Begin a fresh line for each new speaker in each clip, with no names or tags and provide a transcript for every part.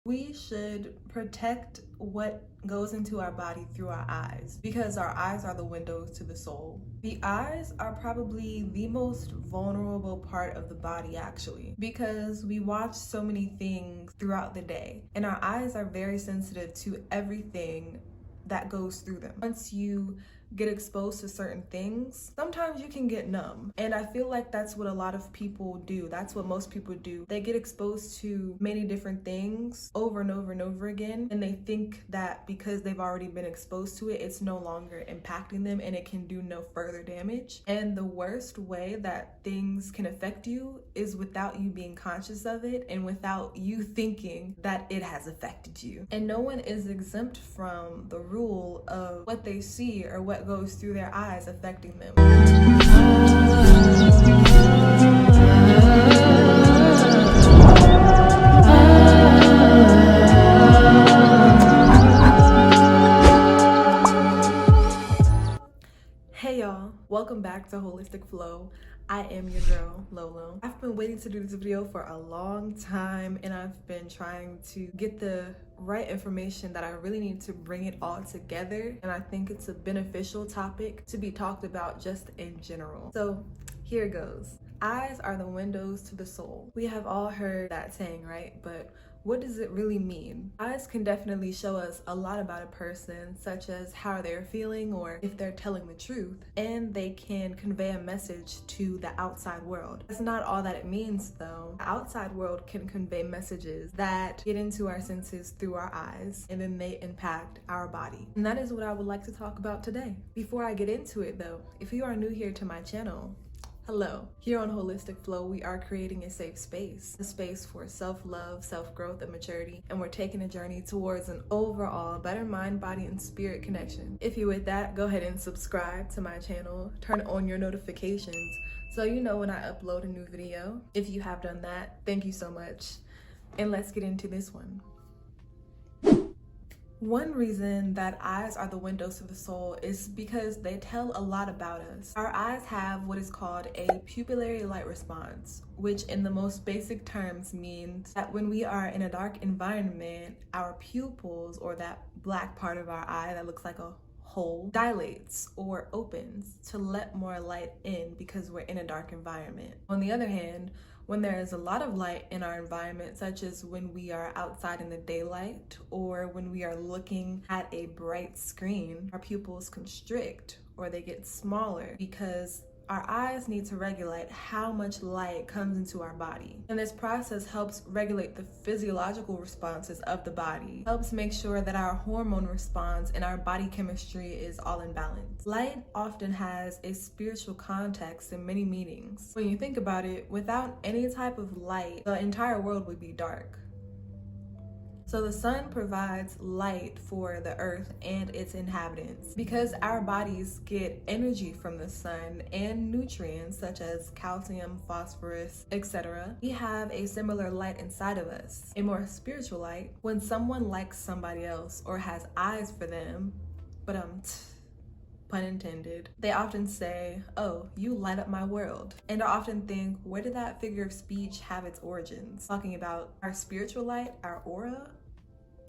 We should protect what goes into our body through our eyes, because our eyes are the windows to the soul. The eyes are probably the most vulnerable part of the body, actually, because we watch so many things throughout the day, and our eyes are very sensitive to everything that goes through them. Once you get exposed to certain things, sometimes you can get numb. And I feel like that's what a lot of people do. That's what most people do. They get exposed to many different things over and over and over again, and they think that because they've already been exposed to it, it's no longer impacting them and it can do no further damage. And the worst way that things can affect you is without you being conscious of it and without you thinking that it has affected you. And no one is exempt from the rule of what they see or what goes through their eyes affecting them. Hey y'all, welcome back to Holistic Flow. I am your girl, Lolo. I've been waiting to do this video for a long time, and I've been trying to get the right information that I really need to bring it all together. And I think it's a beneficial topic to be talked about just in general. So here it goes. Eyes are the windows to the soul. We have all heard that saying, right? But what does it really mean? Eyes can definitely show us a lot about a person, such as how they're feeling or if they're telling the truth, and they can convey a message to the outside world. That's not all that it means though. The outside world can convey messages that get into our senses through our eyes, and then they impact our body. And that is what I would like to talk about today. Before I get into it though, if you are new here to my channel, hello. Here on Holistic Flow, we are creating a safe space, a space for self-love, self-growth, and maturity, and we're taking a journey towards an overall better mind, body, and spirit connection. If you're with that, go ahead and subscribe to my channel, turn on your notifications so you know when I upload a new video. If you have done that, thank you so much. And let's get into this one. One reason that eyes are the windows to the soul is because they tell a lot about us. Our eyes have what is called a pupillary light response, which in the most basic terms means that when we are in a dark environment, our pupils, or that black part of our eye that looks like a hole, dilates or opens to let more light in because we're in a dark environment. On the other hand, when there is a lot of light in our environment, such as when we are outside in the daylight or when we are looking at a bright screen, our pupils constrict or they get smaller because our eyes need to regulate how much light comes into our body. And this process helps regulate the physiological responses of the body, helps make sure that our hormone response and our body chemistry is all in balance. Light often has a spiritual context and many meanings. When you think about it, without any type of light, the entire world would be dark. So the sun provides light for the earth and its inhabitants. Because our bodies get energy from the sun and nutrients such as calcium, phosphorus, etc., we have a similar light inside of us, a more spiritual light. When someone likes somebody else or has eyes for them, pun intended, they often say, "Oh, you light up my world." And I often think, where did that figure of speech have its origins? Talking about our spiritual light, our aura?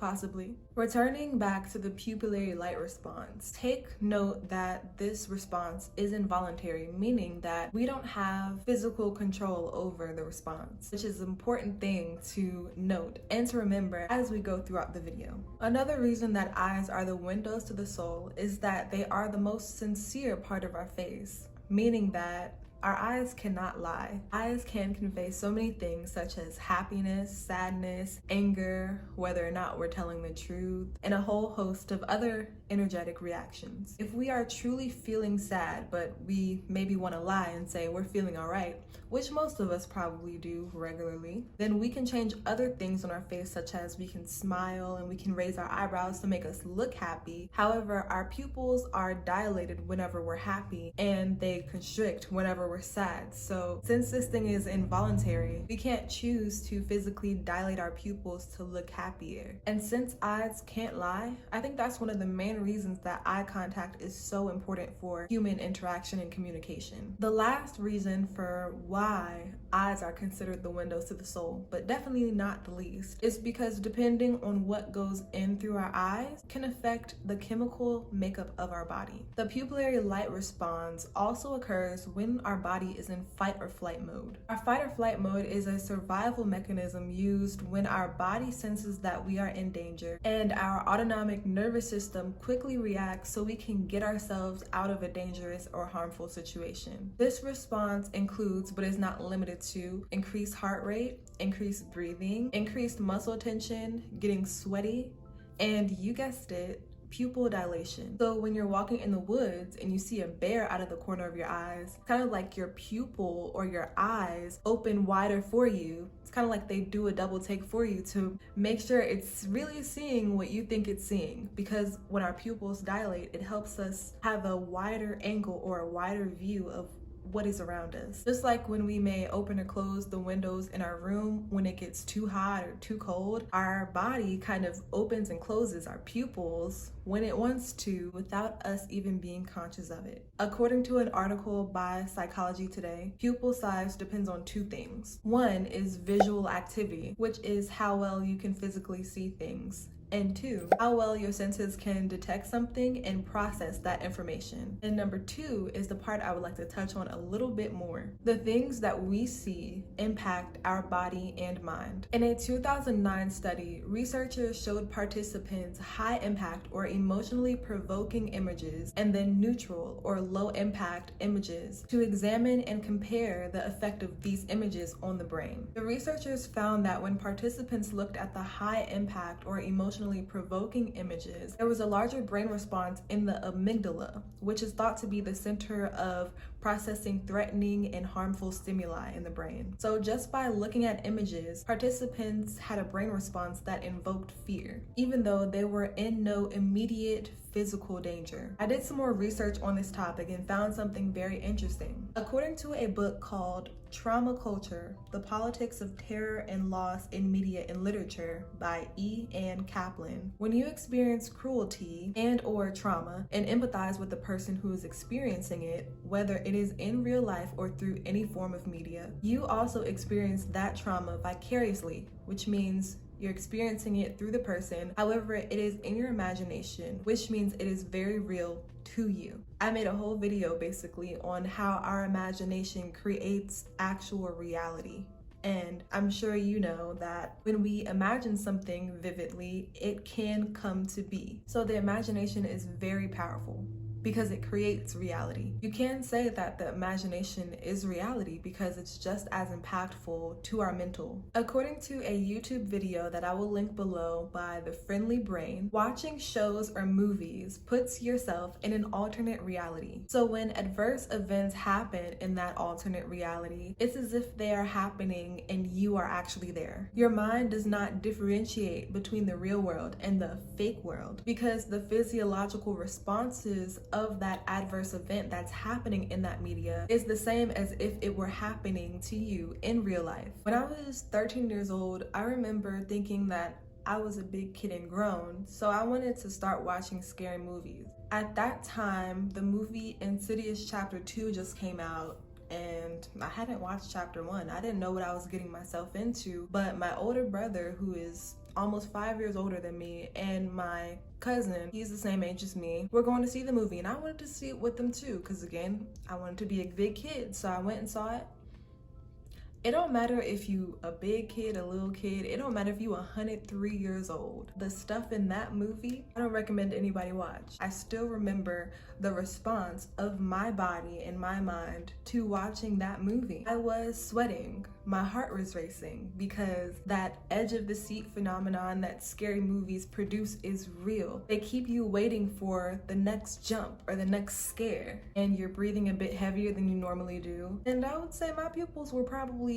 Possibly. Returning back to the pupillary light response, take note that this response is involuntary, meaning that we don't have physical control over the response, which is an important thing to note and to remember as we go throughout the video. Another reason that eyes are the windows to the soul is that they are the most sincere part of our face, meaning that our eyes cannot lie. Eyes can convey so many things such as happiness, sadness, anger, whether or not we're telling the truth, and a whole host of other energetic reactions. If we are truly feeling sad, but we maybe want to lie and say we're feeling all right, which most of us probably do regularly, then we can change other things on our face, such as we can smile and we can raise our eyebrows to make us look happy. However, our pupils are dilated whenever we're happy and they constrict whenever we're sad. So since this thing is involuntary, we can't choose to physically dilate our pupils to look happier. And since eyes can't lie, I think that's one of the main reasons that eye contact is so important for human interaction and communication. The last reason for why eyes are considered the windows to the soul, but definitely not the least, is because depending on what goes in through our eyes can affect the chemical makeup of our body. The pupillary light response also occurs when our body is in fight or flight mode. Our fight or flight mode is a survival mechanism used when our body senses that we are in danger, and our autonomic nervous system quickly reacts so we can get ourselves out of a dangerous or harmful situation. This response includes, but is not limited to, increased heart rate, increased breathing, increased muscle tension, getting sweaty, and you guessed it, pupil dilation. So when you're walking in the woods and you see a bear out of the corner of your eyes, it's kind of like your pupil or your eyes open wider for you. It's kind of like they do a double take for you to make sure it's really seeing what you think it's seeing. Because when our pupils dilate, it helps us have a wider angle or a wider view of what is around us. Just like when we may open or close the windows in our room when it gets too hot or too cold, our body kind of opens and closes our pupils when it wants to without us even being conscious of it. According to an article by Psychology Today, pupil size depends on two things. One is visual activity, which is how well you can physically see things. And two, how well your senses can detect something and process that information. And number two is the part I would like to touch on a little bit more. The things that we see impact our body and mind. In a 2009 study, researchers showed participants high impact or emotionally provoking images and then neutral or low impact images to examine and compare the effect of these images on the brain. The researchers found that when participants looked at the high impact or emotionally provoking images, there was a larger brain response in the amygdala, which is thought to be the center of processing threatening and harmful stimuli in the brain. So just by looking at images, participants had a brain response that invoked fear, even though they were in no immediate physical danger. I did some more research on this topic and found something very interesting. According to a book called Trauma Culture: The Politics of Terror and Loss in Media and Literature by E. Ann Kaplan, when you experience cruelty and or trauma and empathize with the person who is experiencing it, whether it is in real life or through any form of media, you also experience that trauma vicariously, which means you're experiencing it through the person. However, it is in your imagination, which means it is very real to you. I made a whole video basically on how our imagination creates actual reality. And I'm sure you know that when we imagine something vividly, it can come to be. So the imagination is very powerful because it creates reality. You can say that the imagination is reality because it's just as impactful to our mental. According to a YouTube video that I will link below by The Friendly Brain, watching shows or movies puts yourself in an alternate reality. So when adverse events happen in that alternate reality, it's as if they are happening and you are actually there. Your mind does not differentiate between the real world and the fake world because the physiological responses of that adverse event that's happening in that media is the same as if it were happening to you in real life. When I was 13 years old, I remember thinking that I was a big kid and grown, so I wanted to start watching scary movies. At that time, the movie Insidious Chapter 2 just came out, and I hadn't watched Chapter 1. I didn't know what I was getting myself into, but my older brother, who is almost 5 years older than me, and my cousin, he's the same age as me, we're going to see the movie, and I wanted to see it with them too, because again, I wanted to be a big kid, so I went and saw it. It don't matter if you a big kid, a little kid, it don't matter if you 103 years old. The stuff in that movie, I don't recommend anybody watch. I still remember the response of my body and my mind to watching that movie. I was sweating, my heart was racing because that edge of the seat phenomenon that scary movies produce is real. They keep you waiting for the next jump or the next scare, and you're breathing a bit heavier than you normally do. And I would say my pupils were probably,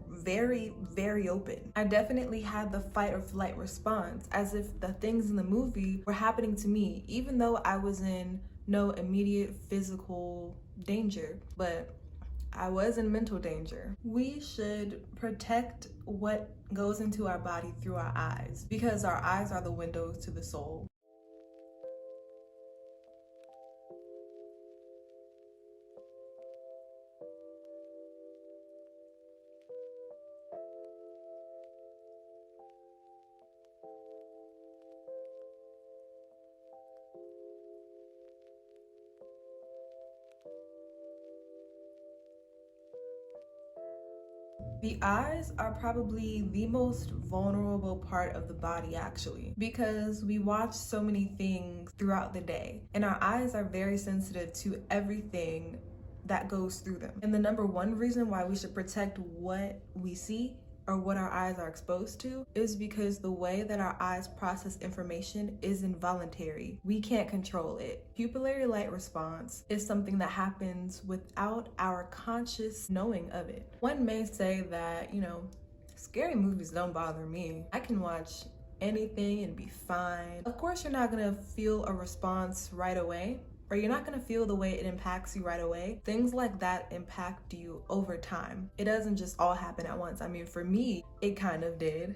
very, very open. I definitely had the fight or flight response as if the things in the movie were happening to me, even though I was in no immediate physical danger. But I was in mental danger. We should protect what goes into our body through our eyes, because our eyes are the windows to the soul. The eyes are probably the most vulnerable part of the body, actually, because we watch so many things throughout the day, and our eyes are very sensitive to everything that goes through them. And the number one reason why we should protect what we see or what our eyes are exposed to is because the way that our eyes process information is involuntary. We can't control it. Pupillary light response is something that happens without our conscious knowing of it. One may say that, scary movies don't bother me. I can watch anything and be fine. Of course, you're not gonna feel a response right away, or you're not gonna feel the way it impacts you right away. Things like that impact you over time. It doesn't just all happen at once. I mean, for me, it kind of did,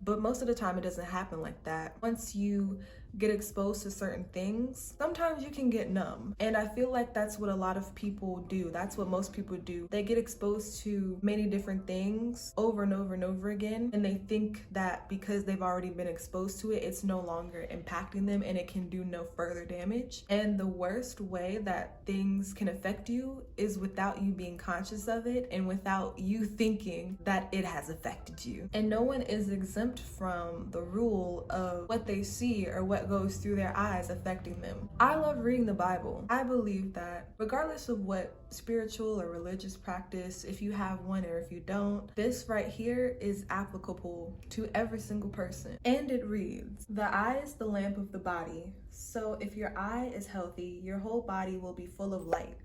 but most of the time it doesn't happen like that. Once you get exposed to certain things, sometimes you can get numb. And I feel like that's what a lot of people do. That's what most people do. They get exposed to many different things over and over and over again, and they think that because they've already been exposed to it, it's no longer impacting them and it can do no further damage. And the worst way that things can affect you is without you being conscious of it and without you thinking that it has affected you. And no one is exempt from the rule of what they see or what goes through their eyes affecting them. I love reading the Bible. I believe that regardless of what spiritual or religious practice, if you have one or if you don't, this right here is applicable to every single person. And it reads, "The eye is the lamp of the body. So if your eye is healthy, your whole body will be full of light.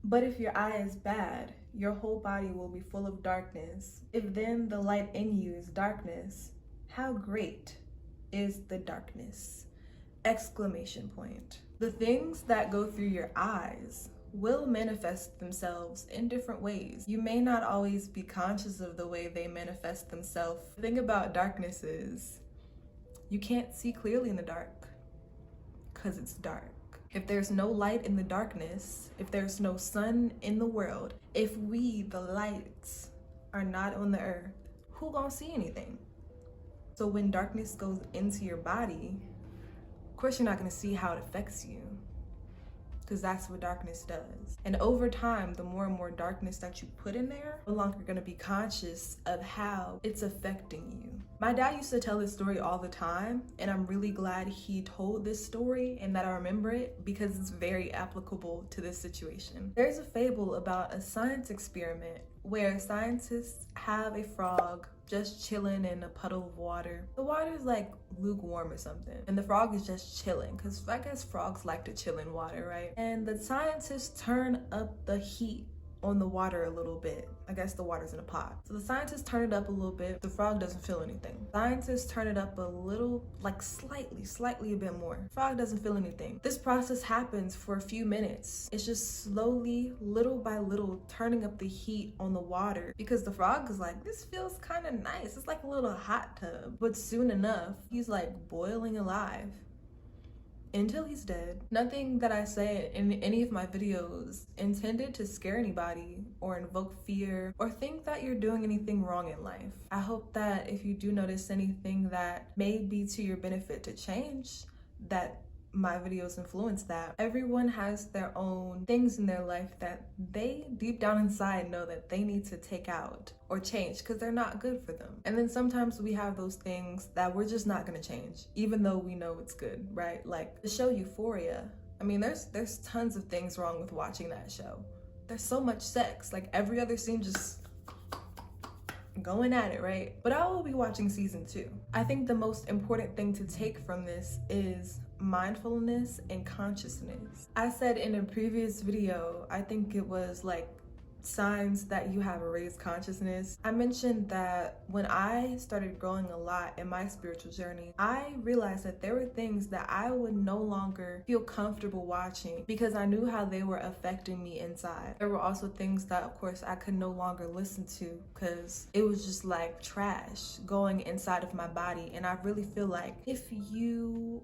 But if your eye is bad, your whole body will be full of darkness. If then the light in you is darkness, how great is the darkness!" Exclamation point. The things that go through your eyes will manifest themselves in different ways. You may not always be conscious of the way they manifest themselves. The thing about darkness is you can't see clearly in the dark because it's dark. If there's no light in the darkness, if there's no sun in the world, if we, the lights, are not on the earth, who gonna see anything? So when darkness goes into your body, of course you're not gonna see how it affects you, because that's what darkness does. And over time, the more and more darkness that you put in there, no longer gonna be conscious of how it's affecting you. My dad used to tell this story all the time, and I'm really glad he told this story and that I remember it because it's very applicable to this situation. There's a fable about a science experiment where scientists have a frog just chilling in a puddle of water. The water is like lukewarm or something, and the frog is just chilling, because I guess frogs like to chill in water, right? And the scientists turn up the heat on the water a little bit. I guess the water's in a pot. So the scientists turn it up a little bit. The frog doesn't feel anything. Scientists turn it up a little, like slightly a bit more. Frog doesn't feel anything. This process happens for a few minutes. It's just slowly, little by little, turning up the heat on the water, because the frog is like, this feels kind of nice. It's like a little hot tub. But soon enough, he's like boiling alive, until he's dead. Nothing that I say in any of my videos intended to scare anybody or invoke fear or think that you're doing anything wrong in life. I hope that if you do notice anything that may be to your benefit to change, that my videos influence that. Everyone has their own things in their life that they deep down inside know that they need to take out or change because they're not good for them. And then sometimes we have those things that we're just not gonna change, even though we know it's good, right? Like the show Euphoria. I mean, there's tons of things wrong with watching that show. There's so much sex, like every other scene just going at it, right? But I will be watching season 2. I think the most important thing to take from this is mindfulness and consciousness. I said in a previous video, I think it was like signs that you have a raised consciousness, I mentioned that when I started growing a lot in my spiritual journey, I realized that there were things that I would no longer feel comfortable watching because I knew how they were affecting me inside. There were also things that, of course, I could no longer listen to because it was just like trash going inside of my body. And I really feel like if you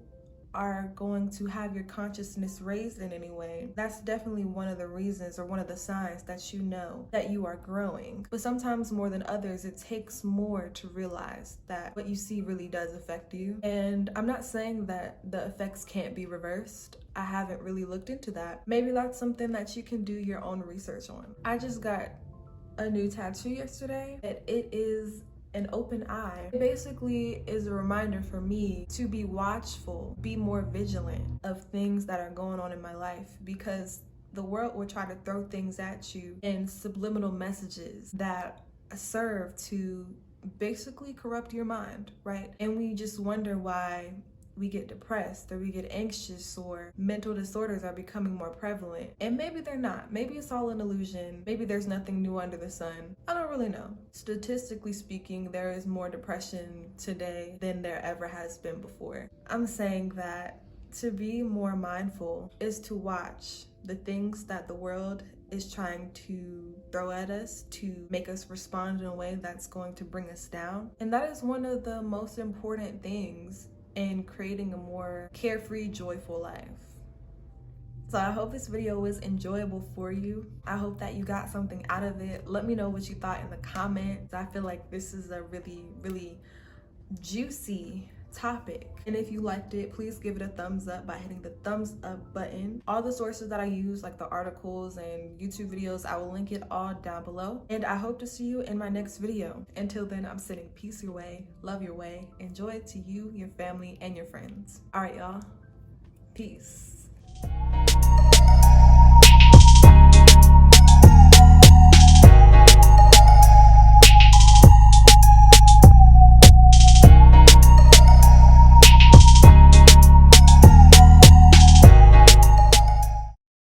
are going to have your consciousness raised in any way, that's definitely one of the reasons or one of the signs that you know that you are growing. But sometimes more than others, it takes more to realize that what you see really does affect you. And I'm not saying that the effects can't be reversed. I haven't really looked into that. Maybe that's something that you can do your own research on. I just got a new tattoo yesterday, and it is an open eye. It basically is a reminder for me to be watchful, be more vigilant of things that are going on in my life, because the world will try to throw things at you in subliminal messages that serve to basically corrupt your mind, right? And we just wonder why we get depressed or we get anxious or mental disorders are becoming more prevalent. And maybe they're not. Maybe it's all an illusion. Maybe there's nothing new under the sun. I don't really know. Statistically speaking, there is more depression today than there ever has been before. I'm saying that to be more mindful is to watch the things that the world is trying to throw at us to make us respond in a way that's going to bring us down. And that is one of the most important things in creating a more carefree, joyful life. So I hope this video was enjoyable for you. I hope that you got something out of it. Let me know what you thought in the comments. I feel like this is a really, really juicy topic. And if you liked it, please give it a thumbs up by hitting the thumbs up button. All the sources that I use, like the articles and YouTube videos, I will link it all down below. And I hope to see you in my next video. Until then, I'm sending peace your way, love your way, enjoy it to you, your family, and your friends. All right, y'all. Peace.